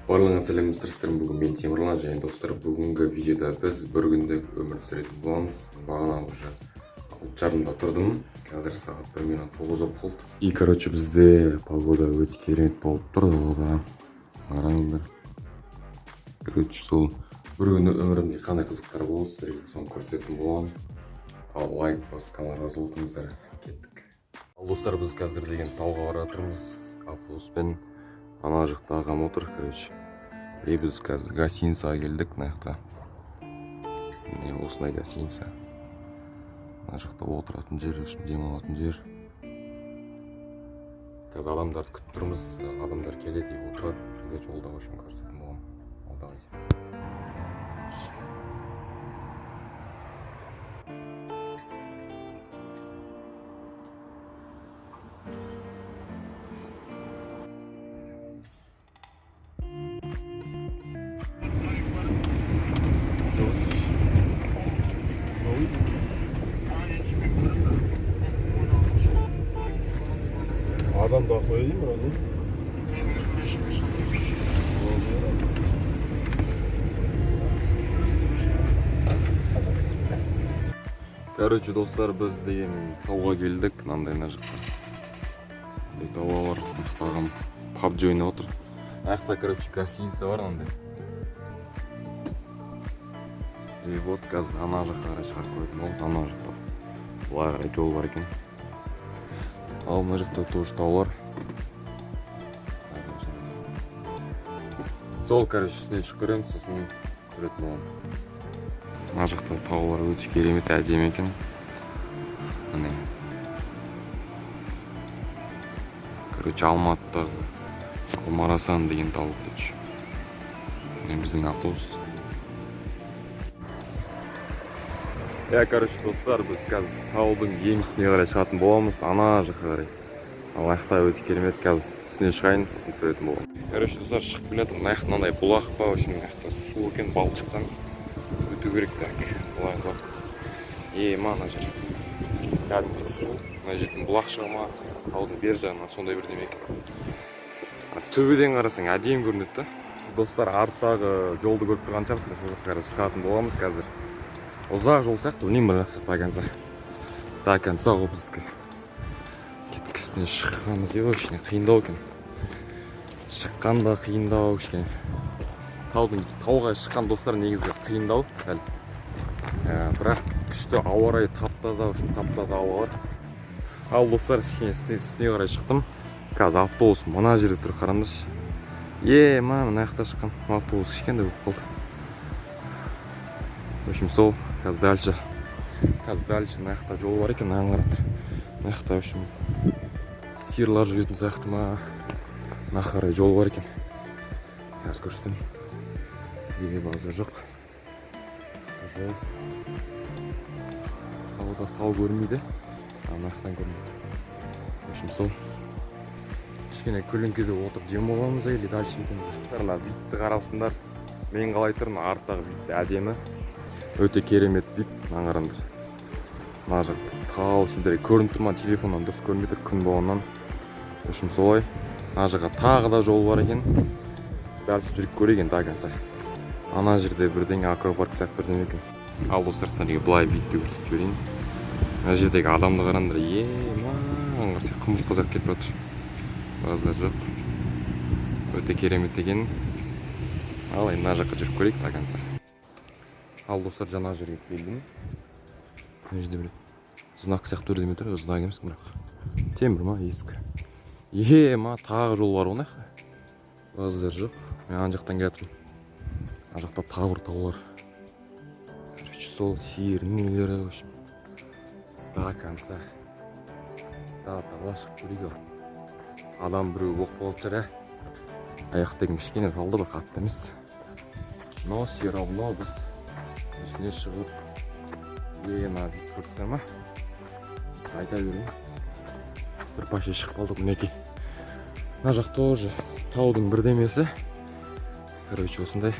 Барлығыңа сәлеметсіздер. Бүгін мен Темірлан және достар. Бүгінгі видеода біз бір күнде өмір сүретін боламыз. Бағана уже 6:30-да тұрдым. Қазір сағат 1:09 болып қалды. И короче бізде погода өте керемет болып тұр. Қараңыздар. Короче сол бір күні өмірімде қандай қызықтар болды, сіздерге соны көрсететін боламын. Ал лайк басып каналға жазылыңыздар. Кеттік. Ал достар, біз қазір деген тауға бара жатырмыз. Автобуспен. Ана жақта ағам отыр, короче. И біз қазір гостиницаға келдік, мына жақта. Міне осындай гостиница. Ана жақта отыратын жер, демалатын жер. Қазір адамдарды күтіп тұрмыз, адамдар келеді, отырады. Жолда үшін көрсететін боламын. Ал давайте. Adam da koyayım mı onu? Короче, достар, біз деген тауға келдік, мынандай мына жақта. Мынандай тауға бар, ағам PUBG ойнап отыр. Аяқта, короче, гостиница бар мынандай. И вот қазір ана жаққа қарай шығарып қоятын болды, ана жақта. Былай қарай жол бар екен. Ал мына жақта тоже таулар. Сол, короче, үстіне шығып көреміз, сосын көретін боламын. Мына жақта таулар өте керемет, әдемі екен. Міне. Короче, Алматыдағы Алмарасан деген тау өтеді. Міне біздің автобус. Короче, достар, біз қазір таудың ең үстіне қарай шығатын боламыз, ана жаққа қарай. Ал аяқта өте керемет, қазір үстіне шығайын, сосын түсіретін боламын. Короче, достар, шығып келеді, мына жақта мынандай бұлақ па, үшін мына жақта су екен, балшықтан өту керек. Так, бұлақ бар. Мана жер. Кәдімгі су, мына жерден бұлақ шыға ма, таудың бер жағынан сондай бірдеме екен. Төбеден қарасаң әдемі көрінеді да. Достар, арттағы жолды көріп тұрған шығарсыңдар, сол жаққа қарай шығатын боламыз қазір. Ұзақ жол сияқты, білмеймін бір жақта до конца ғой біздікі. Кеткісіне шыққанымыз кішкене қиындау екен. Шыққанда қиындау кішкене. Тауға шыққан достар негізі қиындау сәл. Бірақ күшті ауа райы тап-таза үшін тап-таза ауа бар. Ал достар, кішкене үстіне қарай шықтым. Қазір автобус мына жерде тұр, қараңдаршы. Мына жақта шыққан автобус кішкентай болып қалды. В общем, сол, қазір дальше мына жақта жол бар екен, мынаған қараңдар. Мына жақта, в общем, сиырлар жүретін сияқты ма, мына қарай жол бар екен. Қазір көрсем. Базар жоқ. Жол. Тауда тау көрмейді. Мына жақтан көрмейді. В общем, сол. Кішкене көлеңкеде отырып дем боламыз, или дальше етеміз. Мына видті қарасындар. Мен қалай тұрмын, арттағы видті әдемі. Өте керемет вид, мына қараңдар. Мына жақта тау, сіздерге көрініп тұр ма, телефоннан дұрыс көрмей тұр, күн болғаннан. В общем, солай. Мына жаққа тағы да жол бар екен. Дальше жүріп көреген до конца. Ана жерде бірдеңе аквапарк сияқты бірдеңе екен. Ал достар, сіздерге былай видті көрсетіп жіберейін. Мына жердегі адамды қараңдар. Маған қарасай құмырсқа зат кетіп жатыр. Базар жоқ. Өте керемет екен. Ал енді мына жаққа жүріп көрейік до конца. Ал достар, жаңа жерге келдім. Мына жерде бір знак сияқты бірдеме тұр, знак емес бірақ. Темір ма, ескі. Тағы жол бар оны. Базар жоқ. Мен ана жақтан келатырмын. Ана жақта тағы бір таулар. Короче, сол сиырдың үйлері, в общем. До конца. Тауға шығып көрейік. Адам біреу болып қалды шығар. Аяқтағы кішкене талды, бір қатты емес. Но сиыр аулау біз үстіне шығып мына вид көрсем ма? Айта берейін. Бір паше шығып қалдық мінекей. Мына жақ тоже таудың бірдемесі. Короче, осындай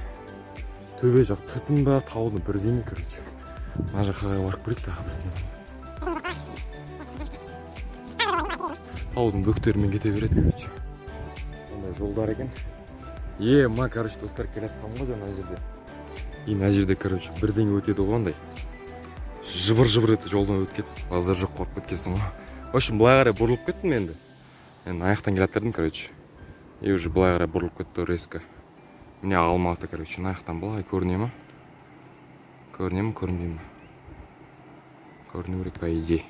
төбе жақ түтін ба, таудың бірдеме, короче. Мына жаққа барып көрейік тағы бірдеме. Таудың бөктерімен кете береді, короче. Сондай жолдар екен. Ма, короче, достар келе жатқанмын ғой жаңа жерде. Мына жерде, короче, бірдеңе өтеді ғой. Жыбыр етті жолдан өтіп кетті. Аздар жоқ қорқып кеткенсің ғой. В общем, былай қарай бұрылып кеттім енді. Енді аяқтан келе жатырдым, короче. И уже былай қарай бұрылып кетті резко. Міне Алматы, короче, аяқтан былай көріне ма? Көріне ма, көрінбей ма? Көріну керек, по идее.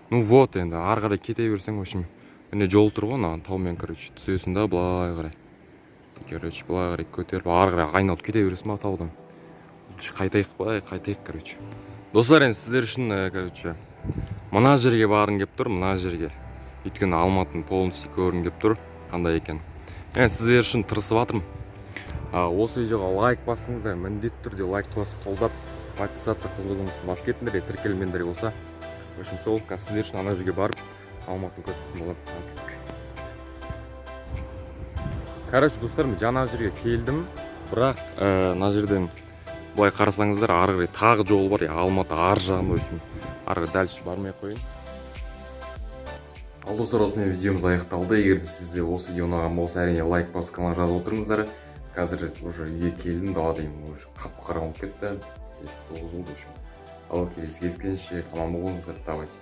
Ну вот, енді ары қарай кете берсең, в общем, міне жол тұр ғой, ана таумен, короче, түсесің да былай қарай. Короче, былай қарай көтеріп, ары қарай айналып кете бересің ба таудан. Қайтайық, короче. Достар, енді сіздер үшін, короче, мына жерге барғым келіп тұр, мына жерге. Өйткені Алматының полностью көргім келіп тұр, қандай екен. Енді сіздер үшін тырысып жатырмын. Осы видеоға лайк басыңыздар, міндетті түрде лайк басып қолдап, подписаться қызылдығымызды басып кетіңдер, тіркелмендер болса. В общем, сол сіздер үшін ана жерге барып, Алматыны көрсеткен болады. Короче, достарым, жаңа жерге келдім, бірақ мына жерден былай қарасаңыздар, ары қарай тағы жол бар, Алматы ар жағында, үшін ары дальше бармай қойын. Ал достар, осымен видеомыз аяқталды. Егер де сізде осы видео ұнаған болса, әрине лайк басып каналға жазып отырыңыздар. Қазір уже үйге келдім, даладайым, уже қап-қара болып кетті. Кешкі 9 болды. Ал келесі кездескенше аман болыңыздар, давайте.